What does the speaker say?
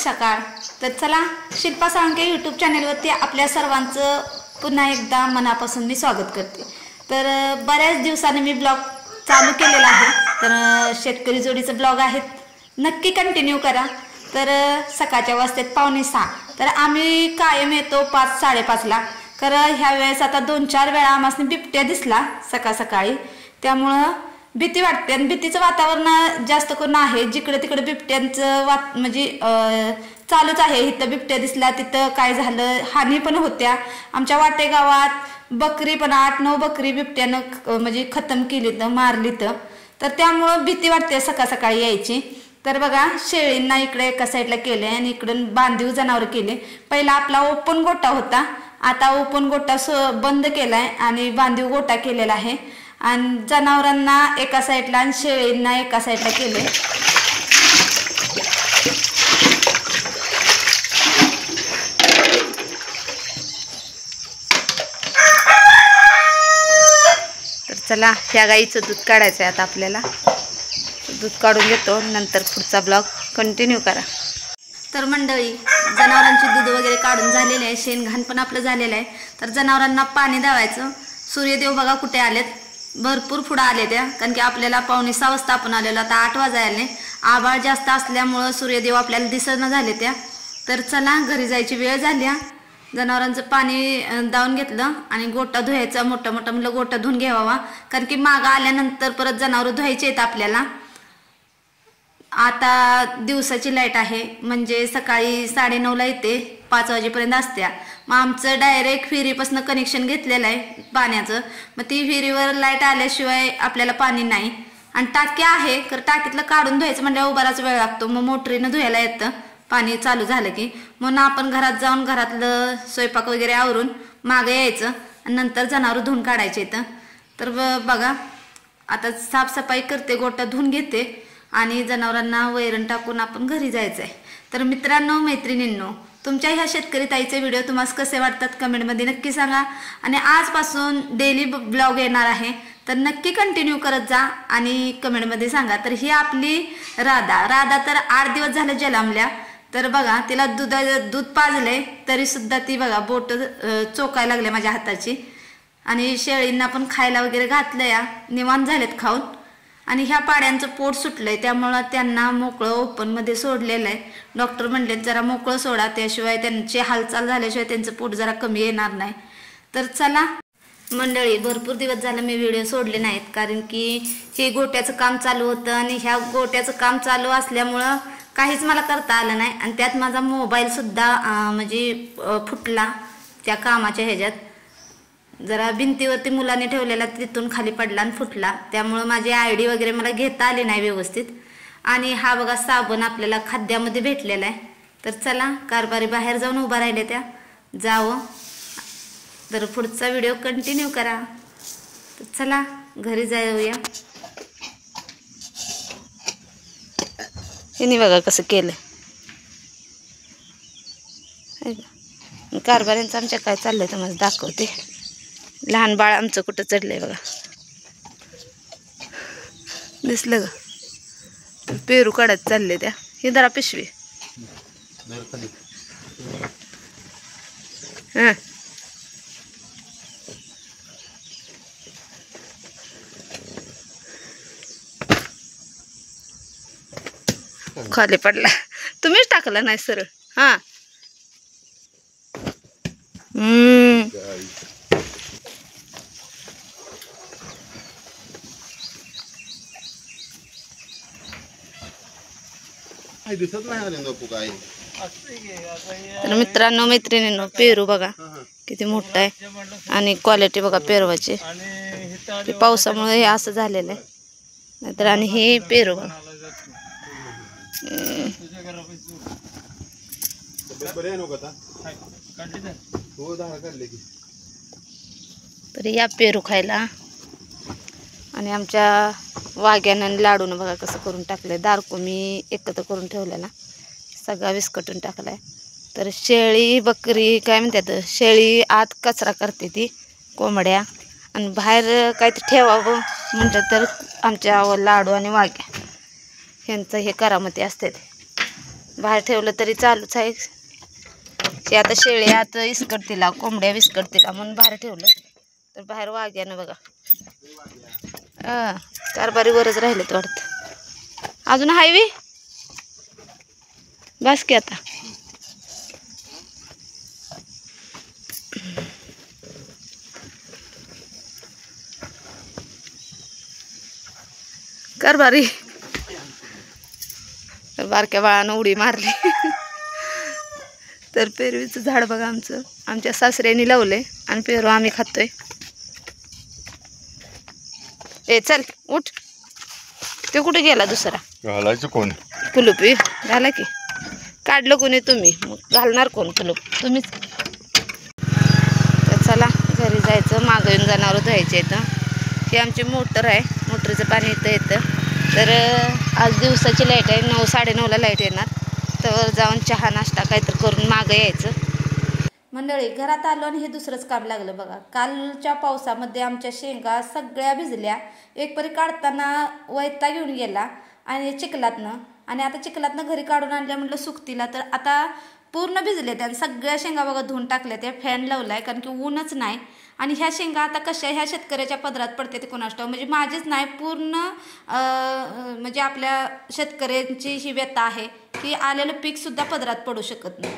सकाळ। तर चला शिल्पा साळुंखे यूट्यूब चॅनलवरती आपल्या सर्वांचं पुन्हा एकदा मनापासून मी स्वागत करते। तर बऱ्याच दिवसांनी मी ब्लॉग चालू केलेला आहे। तर शेतकरी जोडीचे ब्लॉग आहेत, नक्की कंटिन्यू करा। तर सकाळच्या वाजतात 5:45। तर आम्ही कायम येतो 5-5:30 ला। कारण ह्या वेळेस आता 2-4 वेळा आम्हाला बिबट्या दिसला सकाळ सकाळी, त्यामुळं भीती वाटते। आणि भीतीचं वातावरण जास्त करून आहे, जिकडे तिकडे बिबट्यांचं म्हणजे चालूच आहे। इथं बिबट्या दिसला तिथं काय झालं, हानी पण होत्या। आमच्या वाटे गावात बकरी पण 8-9 बकरी बिबट्यानं म्हणजे खतम केली तर मारली तर त्यामुळं भीती वाटते सकाळ सकाळी यायची। तर बघा शेळींना इकडे एका साईडला केले आणि इकडून बांधीव जनावर केले। पहिला आपला ओपन गोटा होता, आता ओपन गोटा बंद केलाय आणि बांधीव गोटा केलेला आहे। आणि जनावरांना एका साईडला आणि शेळींना एका साईडला केले। तर चला ह्या गाईचं दूध काढायचं आहे आता आपल्याला। दूध काढून घेतो, नंतर पुढचा ब्लॉग कंटिन्यू करा। तर मंडळी जनावरांची दूध वगैरे काढून झालेले आहे, शेणघाण पण आपलं झालेलं आहे। तर जनावरांना पाणी द्यावायचं। सूर्यदेव बघा कुठे आलेत, भरपूर पुढं आले त्या, कारण की आपल्याला 5:45 वाजता आपण आलेलो, आता 8 वाजायला। आभाळ जास्त असल्यामुळं सूर्यदेव आपल्याला दिसना झाले त्या। तर चला घरी जायची वेळ झाली। जनावरांचं पाणी दावून घेतलं आणि गोटा धुवायचा, मोठा मोठा म्हणलं गोटा धुवून घ्यावा, कारण की मागं आल्यानंतर परत जनावर धुवायचे आहेत आपल्याला। आता दिवसाची लाईट आहे, म्हणजे सकाळी 9:30ला येते, 5 वाजेपर्यंत असत्या। मग आमचं डायरेक्ट विहिरीपासून कनेक्शन घेतलेलं आहे पाण्याचं। मग ती विहिरीवर लाईट आल्याशिवाय आपल्याला पाणी नाही। आणि टाकी आहे, तर टाकीतलं काढून धुवायचं म्हणजे बराच वेळ लागतो। मग मोटरीनं धुवायला येतं पाणी चालू झालं की। म्हणून आपण घरात जाऊन घरातलं स्वयंपाक वगैरे आवरून मागं यायचं आणि नंतर जनावर धुवून काढायचे येतं। तर बघा आता साफसफाई करते, गोटा धुवून घेते आणि जनावरांना वैरण टाकून आपण घरी जायचं आहे। तर मित्रांनो मैत्रिणींनो, तुमच्या ह्या शेतकरी ताईचे व्हिडिओ तुम्हाला कसे वाटतात कमेंटमध्ये नक्की सांगा। आणि आजपासून डेली ब्लॉग येणार आहे, तर नक्की कंटिन्यू करत जा आणि कमेंटमध्ये सांगा। तर ही आपली राधा तर 8 दिवस झाले जन्मल्या। तर बघा तिला दूध पाजलंय तरी सुद्धा ती बघा बोट चोकायला लागले माझ्या हाताची। आणि शेळींना पण खायला वगैरे घातलं या, निवांत झालेत खाऊन। आणि ह्या पाड्यांचं पोट सुटलंय, त्यामुळं त्यांना मोकळं ओपनमध्ये सोडलेलं आहे। डॉक्टर म्हणलेत जरा मोकळं सोडा, त्याशिवाय त्यांची हालचाल झाल्याशिवाय त्यांचं पोट जरा कमी येणार नाही। तर चला मंडळी, भरपूर दिवस झालं मी व्हिडिओ सोडले नाहीत, कारण की हे गोट्याचं काम चालू होतं आणि ह्या गोट्याचं काम चालू असल्यामुळं काहीच मला करता आलं नाही। आणि त्यात माझा मोबाईलसुद्धा म्हणजे फुटला त्या कामाच्या ह्याच्यात, जरा भिंतीवरती मुलांनी ठेवलेला तिथून खाली पडला आणि फुटला, त्यामुळं माझी ID वगैरे मला घेता आली नाही व्यवस्थित। आणि हा बघा साबण आपल्याला खाद्यामध्ये भेटलेला आहे। तर चला कारभारी बाहेर जाऊन उभा राहिले त्या, जावं। तर पुढचा व्हिडिओ कंटिन्यू करा। तर चला घरी जाऊया। हिने बघा कसं केलं, कारभाऱ्यांचं आमच्या काय चाललंय तर मला दाखवते। लहान बाळ आमचं कुठं चढलंय बघा, दिसलं ग, पेरू काढत चालले त्या। ही जरा पिशवी खाली पडला, तुम्हीच टाकला नाही सरळ। हा तर मित्रांनो मैत्रिणींनो, पेरू बघा किती मोठा आहे आणि क्वालिटी बघा पेरवाची। ते पावसामुळे हे असं झालेलं आहे, नाहीतर आणि हे पेरू बघा। तर या पेरू खायला। आणि आमच्या वाघ्यानं लाडून बघा कसं करून टाकलंय, दारकुमी एकत्र करून ठेवलेला सगळा विस्कटून टाकलाय। तर शेळी बकरी काय म्हणतात, शेळी आत कचरा करते ती कोंबड्या, आणि बाहेर काहीतरी ठेवावं म्हणतात तर आमच्या लाडू आणि वाघ्या ह्यांचं हे करामती असते। बाहेर ठेवलं तरी चालूच आहे. ते आता शेळ्या आता विस्कटतीला, कोंबड्या विस्कटतीला म्हणून बाहेर ठेवलं. तर बाहेर वाघ्यानं बघा कारभारीवरच राहिलेत वाटतं. अजून हायवे बस की आता. कारभारी तर बारक्या बाळानं उडी मारली. तर पेरवीचं झाड बघा आमचं आमच्या सासऱ्यांनी लावलंय आणि पेरू आम्ही खातोय. ए चल उठ. ते कुठे गेला दुसरा? घालायचं कोण? कुलूपी घाला की. काढलं कोणी? तुम्ही. मग घालणार कोण कुलूप? तुम्हीच. तर चला घरी जायचं. मागं येऊन जनावरं धुवायचे इथं. ही आमची मोटर आहे. मोटरीचं पाणी इथं येतं. तर आज दिवसाची लाईट आहे. 9 9:30ला लाईट येणार. तर जाऊन चहा नाश्ता काहीतरी करून मागं यायचं. मंडळी घरात आलो आणि हे दुसरंच काम लागलं बघा. कालच्या पावसामध्ये आमच्या शेंगा सगळ्या भिजल्या. एक परी काढताना वैताग घेऊन गेला आणि चिखलातनं. आणि आता चिखलातनं घरी काढून आणल्या म्हटलं सुकतीला. तर आता पूर्ण भिजले त्या सगळ्या शेंगा बघा धुवून टाकल्या. त्या फॅन लावलाय कारण की ऊनच नाही. आणि ह्या शेंगा आता कशा ह्या शेतकऱ्याच्या पदरात पडते ते कोणास ठाऊक. म्हणजे माझीच नाही पूर्ण म्हणजे आपल्या शेतकऱ्यांची ही व्यथा आहे की आलेलं पीक सुद्धा पदरात पडू शकत नाही.